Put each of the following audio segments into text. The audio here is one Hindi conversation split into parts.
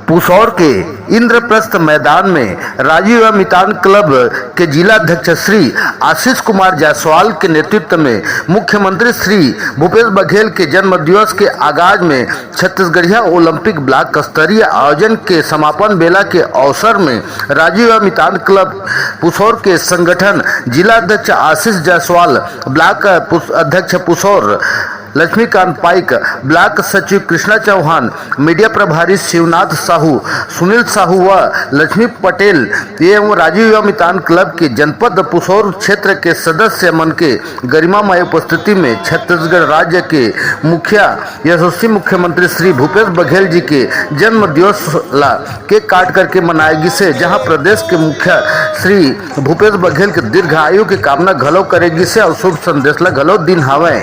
पुसौर के इंद्रप्रस्थ मैदान में राजीव मितान क्लब के जिला अध्यक्ष श्री आशीष कुमार जायसवाल के नेतृत्व में मुख्यमंत्री श्री भूपेश बघेल के जन्म दिवस के आगाज में छत्तीसगढ़िया ओलंपिक ब्लॉक स्तरीय आयोजन के समापन बेला के अवसर में राजीव मितान क्लब पुसौर के संगठन जिला अध्यक्ष आशीष जायसवाल, ब्लॉक अध्यक्ष पुसौर लक्ष्मीकांत पाइक, ब्लॉक सचिव कृष्णा चौहान, मीडिया प्रभारी शिवनाथ साहू, सुनील साहू व लक्ष्मी पटेल एवं राजीव मितान क्लब के जनपद पुसौर क्षेत्र के सदस्य मन के गरिमामय उपस्थिति में छत्तीसगढ़ राज्य के मुखिया यशस्वी मुख्यमंत्री श्री भूपेश बघेल जी के जन्म दिवस ला केक काट करके मनाएगी से, जहां प्रदेश के मुखिया श्री भूपेश बघेल के दीर्घ आयु की कामना घलो करेगी से और शुभ संदेश ला घलो दिन हवे।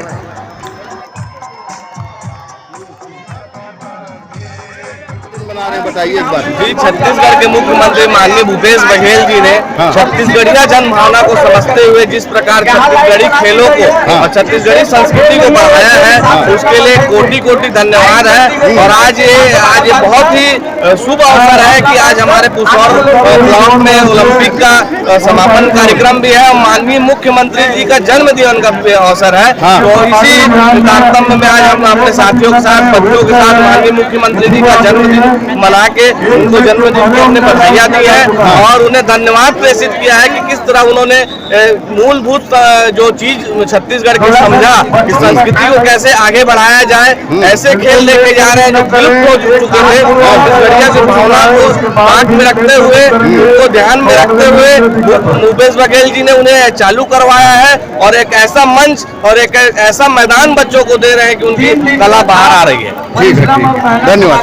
बताइए एक बार जी। छत्तीसगढ़ के मुख्यमंत्री माननीय भूपेश बघेल जी ने छत्तीसगढ़िया जनभावना को समझते हुए जिस प्रकार छत्तीसगढ़ी खेलों को और छत्तीसगढ़ी संस्कृति को बढ़ाया है, उसके लिए कोटि कोटि धन्यवाद है। और आज ये बहुत ही शुभ अवसर है कि आज हमारे पुसौर ब्लॉक में ओलंपिक का समापन कार्यक्रम भी है और माननीय मुख्यमंत्री जी का जन्मदिन का अवसर है। तो इसी तारतम्य में आज हम अपने साथियों के साथ, बच्चों के साथ माननीय मुख्यमंत्री जी का जन्मदिन मना के उनको जन्मदिन की हमने बधाइयाँ दी है और उन्हें धन्यवाद प्रेषित किया है कि किस तरह उन्होंने मूलभूत जो चीज छत्तीसगढ़ की समझा, इस संस्कृति को कैसे आगे बढ़ाया जाए। ऐसे खेल लेके जा रहे हैं जो विलुप्त हो चुके थे, छत्तीसगढ़िया की भावना को पाठ में रखते हुए, उनको ध्यान में रखते हुए भूपेश बघेल जी ने उन्हें चालू करवाया है और एक ऐसा मंच और एक ऐसा मैदान बच्चों को दे रहे हैं कि उनकी कला बाहर आ रही है। ठीक है, धन्यवाद।